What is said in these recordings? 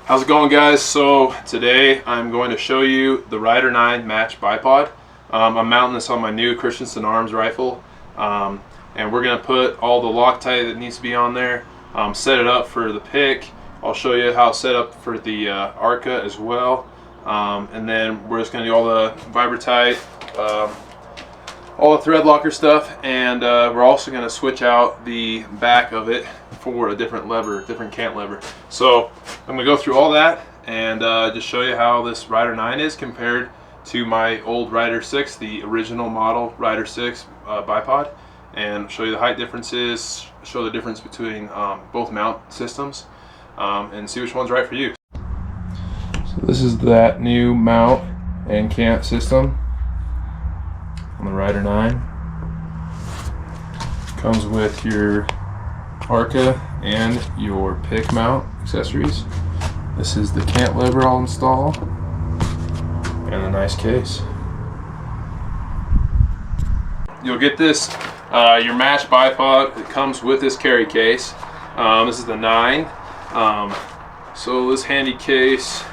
How's it going, guys? So today I'm going to show you the RYDR-9 Match Bipod. I'm mounting this on my new Christensen Arms rifle, and we're going to put all the Loctite that needs to be on there, set it up for the pick. I'll show you how it's set up for the ARCA as well, and then we're just going to do all the Vibrotite, all the thread locker stuff, and we're also going to switch out the back of it for a different lever, different cant lever. So I'm going to go through all that and just show you how this RYDR-9 is compared to my old RYDR-6, the original model RYDR-6 bipod, and show you the height differences, show the difference between both mount systems, and see which one's right for you. So this is that new mount and cant system on the RYDR-9. Comes with your ARCA and your pick mount accessories. This is the cant lever I'll install, and a nice case. You'll get this, your Match Bipod. It comes with this carry case. This is the 9. So this handy case,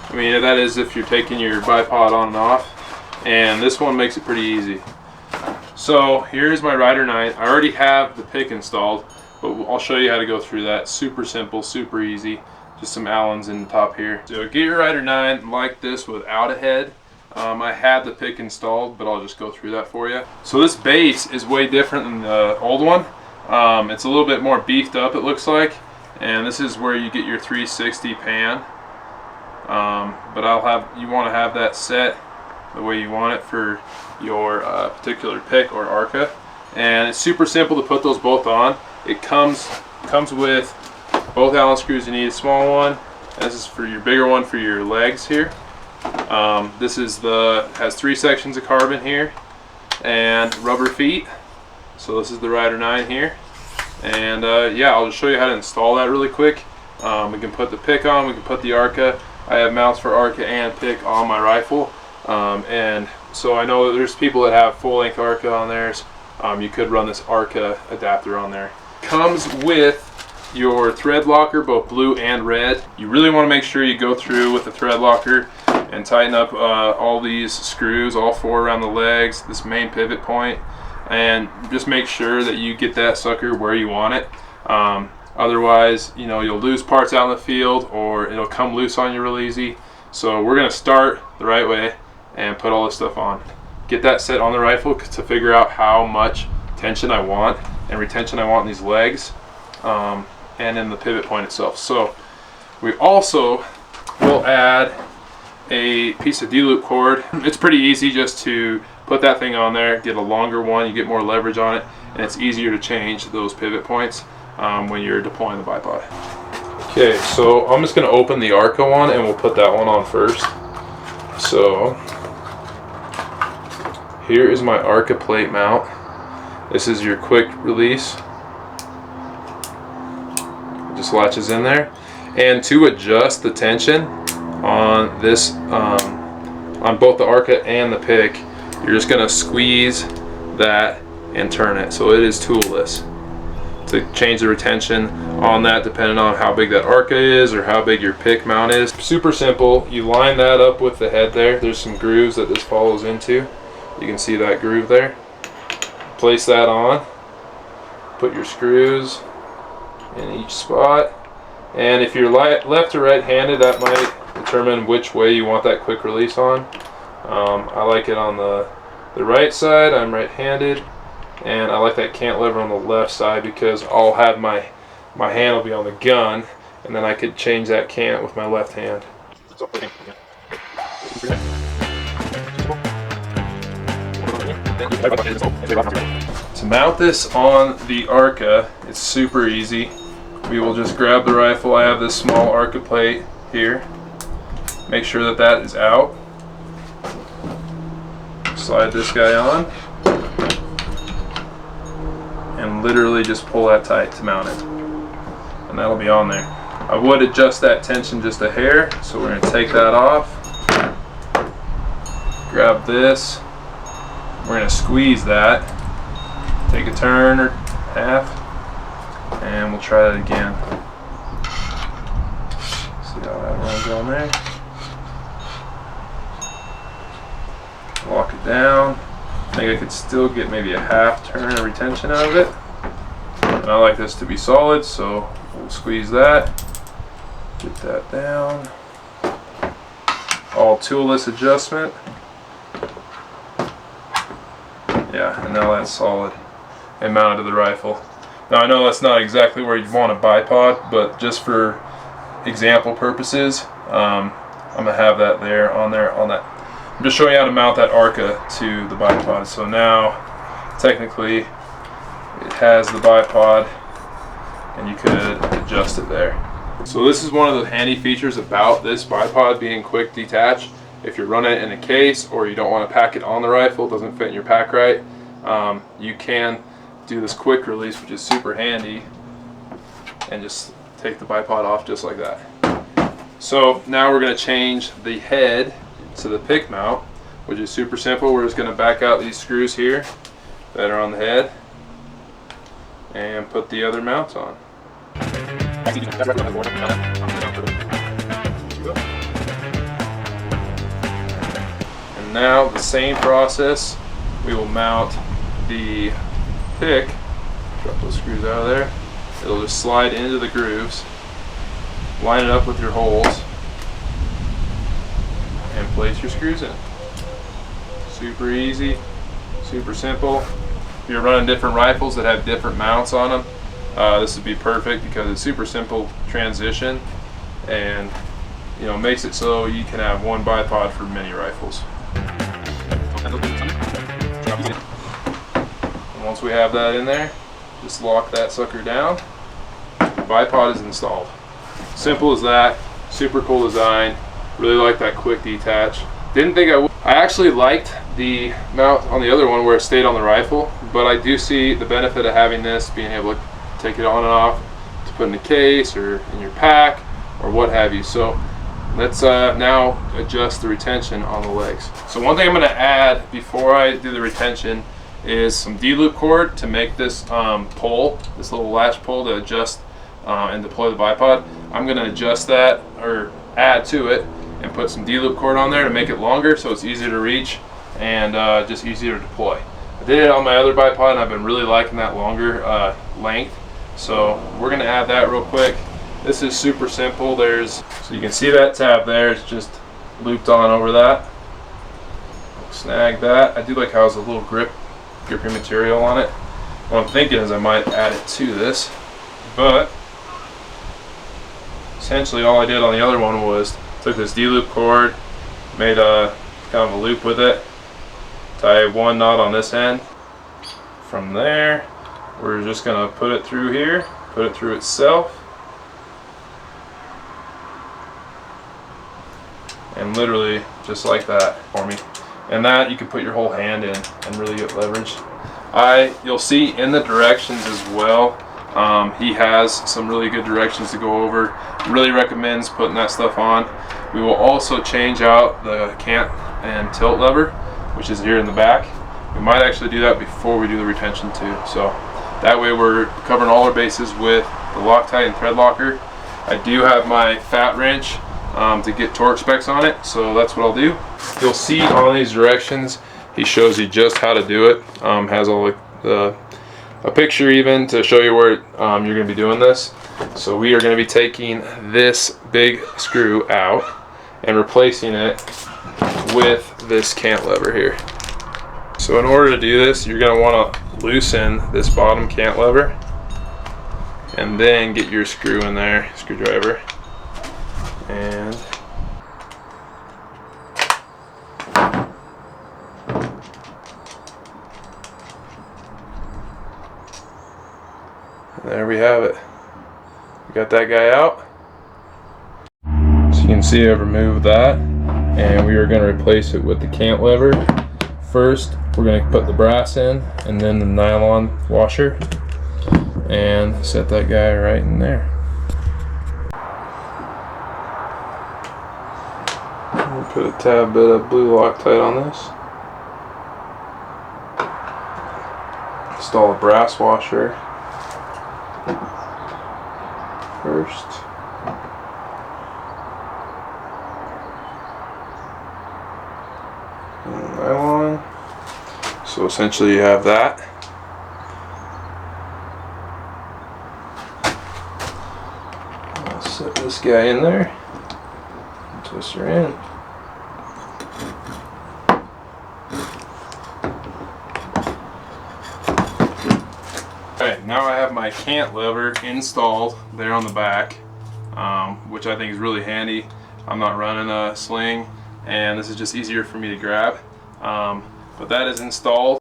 I mean, that is if you're taking your bipod on and off, and this one makes it pretty easy. So here's my RYDR-9. I already have the pick installed, but I'll show you how to go through that. Super simple, super easy. Just some Allens in the top here. So get your RYDR-9 like this without a head. I had the pick installed, but I'll just go through that for you. So this base is way different than the old one. It's a little bit more beefed up, it looks like. And this is where you get your 360 pan. But you want to have that set the way you want it for your particular pick or ARCA. And it's super simple to put those both on. It comes with both Allen screws. You need a small one. This is for your bigger one for your legs here. This has 3 sections of carbon here and rubber feet. So this is the RYDR-9 here. And yeah, I'll just show you how to install that really quick. We can put the pick on, we can put the ARCA. I have mounts for ARCA and pick on my rifle. And so I know that there's people that have full-length ARCA on theirs. You could run this ARCA adapter on there. Comes with your thread locker, both blue and red. You really want to make sure you go through with the thread locker and tighten up all these screws, all 4 around the legs, this main pivot point, and just make sure that you get that sucker where you want it. Otherwise, you know, you'll lose parts out in the field, or it'll come loose on you real easy. So we're going to start the right way and put all this stuff on. Get that set on the rifle to figure out how much tension I want and retention I want in these legs, and in the pivot point itself. So we also will add a piece of D-loop cord. It's pretty easy just to put that thing on there, get a longer one, you get more leverage on it, and it's easier to change those pivot points when you're deploying the bipod. Okay, so I'm just going to open the ARCA one and we'll put that one on first. So here is my ARCA plate mount. This is your quick release. It just latches in there. And to adjust the tension on this, on both the ARCA and the pick, you're just going to squeeze that and turn it. So it is toolless. To change the retention on that depending on how big that ARCA is or how big your pick mount is. Super simple. You line that up with the head there. There's some grooves that this follows into. You can see that groove there. Place that on. Put your screws in each spot. And if you're left or right-handed, that might determine which way you want that quick release on. I like it on the right side. I'm right-handed. And I like that cant lever on the left side because I'll have my hand will be on the gun, and then I could change that cant with my left hand. To mount this on the ARCA, it's super easy. We will just grab the rifle. I have this small ARCA plate here. Make sure that that is out. Slide this guy on. And literally just pull that tight to mount it. And that'll be on there. I would adjust that tension just a hair, so we're going to take that off. Grab this. We're going to squeeze that. Take a turn or half. And we'll try that again. So See how that runs on there. Lock it down. I think I could still get maybe a half turn of retention out of it. And I like this to be solid, so we'll squeeze that. Get that down. All toolless adjustment. Yeah, and now that's solid and mounted to the rifle. Now I know that's not exactly where you'd want a bipod, but just for example purposes, I'm gonna have that there on that. I'm just showing you how to mount that ARCA to the bipod. So now, technically, it has the bipod, and you could adjust it there. So this is one of the handy features about this bipod being quick detach. If you're running it in a case, or you don't want to pack it on the rifle, it doesn't fit in your pack right, you can do this quick release, which is super handy, and just take the bipod off just like that. So now we're going to change the head to the pick mount, which is super simple. We're just going to back out these screws here that are on the head and put the other mounts on. And now the same process, we will mount the pick. Drop those screws out of there. It'll just slide into the grooves, line it up with your holes, and place your screws in. Super easy, super simple. If you're running different rifles that have different mounts on them, this would be perfect because it's super simple transition, and makes it so you can have one bipod for many rifles. And once we have that in there, just lock that sucker down. The bipod is installed. Simple as that. Super cool design. Really like that quick detach. Didn't think I would. I actually liked the mount on the other one where it stayed on the rifle, but I do see the benefit of having this, being able to take it on and off to put in a case or in your pack or what have you. So let's now adjust the retention on the legs. So one thing I'm going to add before I do the retention is some D-loop cord to make this pole, this little latch pole to adjust and deploy the bipod. I'm going to adjust that or add to it and put some D-loop cord on there to make it longer so it's easier to reach and just easier to deploy. I did it on my other bipod and I've been really liking that longer length. So we're going to add that real quick. This is super simple. So you can see that tab there, it's just looped on over that. Snag that. I do like how it's a little grippy material on it. What I'm thinking is I might add it to this, but essentially all I did on the other one was took this D-loop cord, made a kind of a loop with it, tie one knot on this end. From there, we're just gonna put it through here, put it through itself, and literally just like that for me. And that you can put your whole hand in and really get leverage. You'll see in the directions as well, he has some really good directions to go over. Really recommends putting that stuff on. We will also change out the cant and tilt lever, which is here in the back. We might actually do that before we do the retention too. So that way we're covering all our bases with the Loctite and thread locker. I do have my fat wrench to get torque specs on it, so that's what I'll do. You'll see on these directions he shows you just how to do it. Has all a picture even to show you where you're going to be doing this. So we are going to be taking this big screw out and replacing it with this cant lever here. So in order to do this, you're going to want to loosen this bottom cant lever and then get your screw in there, screwdriver, and there we have it. We got that guy out. So you can see I've removed that, and we are going to replace it with the cant lever. First, we're going to put the brass in, and then the nylon washer, and set that guy right in there. We'll put a tad bit of blue Loctite on this. Install a brass washer first. nylon. So essentially you have that. I'll set this guy in there, twist her in. Alright, now I have my cant lever installed there on the back, which I think is really handy. I'm not running a sling, and this is just easier for me to grab. But that is installed.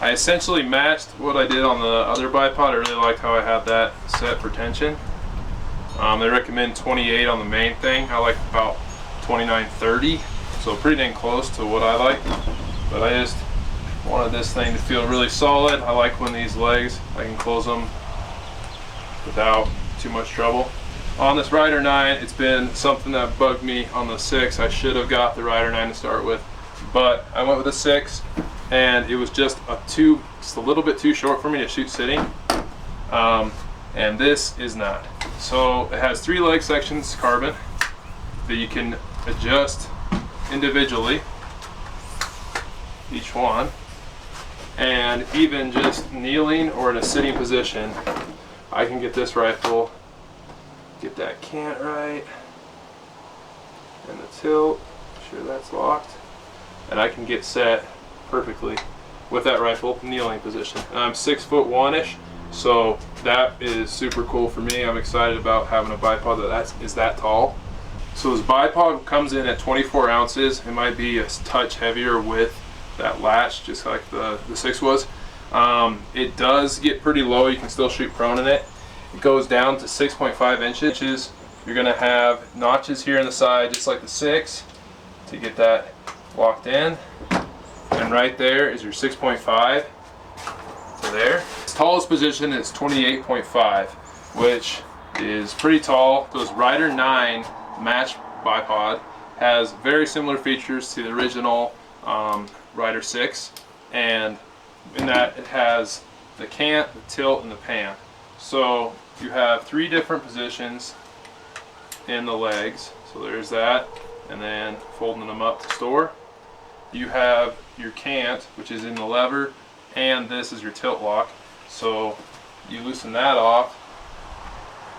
I essentially matched what I did on the other bipod. I really liked how I had that set for tension. They recommend 28 on the main thing. I like about 29-30, so pretty dang close to what I like. But I just wanted this thing to feel really solid. I like when these legs, I can close them without too much trouble. On this RYDR-9, it's been something that bugged me on the 6. I should have got the RYDR-9 to start with, but I went with a 6. And it was just a little bit too short for me to shoot sitting, and this is not. So it has 3 leg sections carbon that you can adjust individually, each one, and even just kneeling or in a sitting position, I can get this rifle, get that cant right, and the tilt, make sure that's locked, and I can get set perfectly with that rifle kneeling position. And I'm 6'1"ish, so that is super cool for me. I'm excited about having a bipod that is that tall. So this bipod comes in at 24 ounces. It might be a touch heavier with that latch, just like the 6 was. It does get pretty low. You can still shoot prone in it. It goes down to 6.5 inches. You're gonna have notches here on the side, just like the 6, to get that locked in. And right there is your 6.5 to there. Its tallest position is 28.5, which is pretty tall. This RYDR-9 Match Bipod has very similar features to the original RYDR-6, and in that it has the cant, the tilt, and the pan. So you have 3 different positions in the legs. So there's that, and then folding them up to store. You have your cant, which is in the lever, and this is your tilt lock. So you loosen that off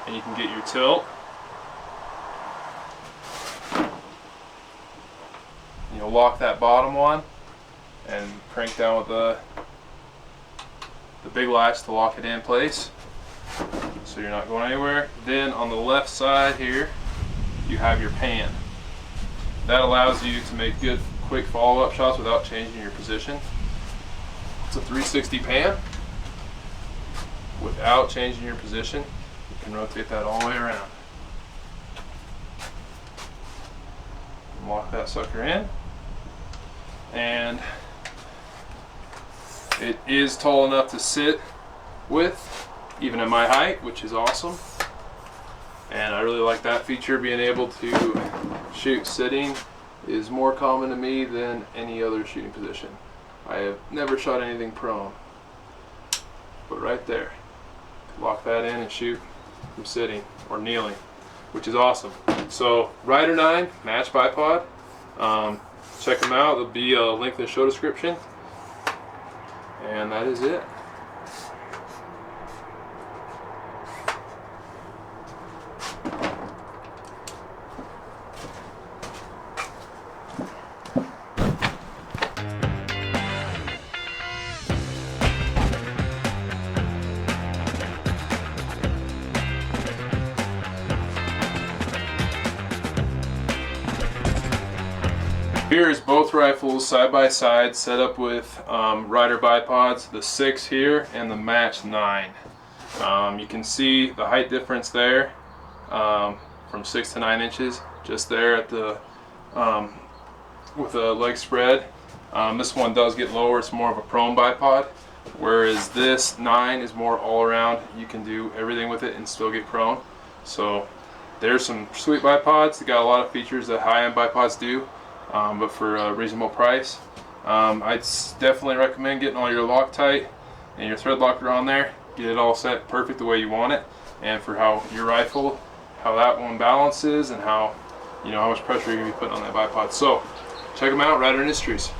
and you can get your tilt. You'll lock that bottom one and crank down with the big latch to lock it in place, so you're not going anywhere. Then on the left side here you have your pan. That allows you to make good quick follow-up shots without changing your position. It's a 360 pan. Without changing your position, you can rotate that all the way around. Lock that sucker in. And it is tall enough to sit with, even at my height, which is awesome. And I really like that feature. Being able to shoot sitting is more common to me than any other shooting position. I have never shot anything prone, but right there, lock that in and shoot from sitting or kneeling, which is awesome. So RYDR-9 Match Bipod, check them out. There'll be a link in the show description, and that is it. Here is both rifles side by side, set up with RYDR bipods, the 6 here and the Match 9. You can see the height difference there. from 6 to 9 inches, just there at the with a leg spread. This one does get lower, it's more of a prone bipod, whereas this 9 is more all around. You can do everything with it and still get prone. So there's some sweet bipods that got a lot of features that high-end bipods do, but for a reasonable price. I'd definitely recommend getting all your Loctite and your thread locker on there. Get it all set perfect the way you want it, and for how your rifle, how that one balances, and how, you know, how much pressure you're gonna be putting on that bipod. So check them out, RYDR Industries.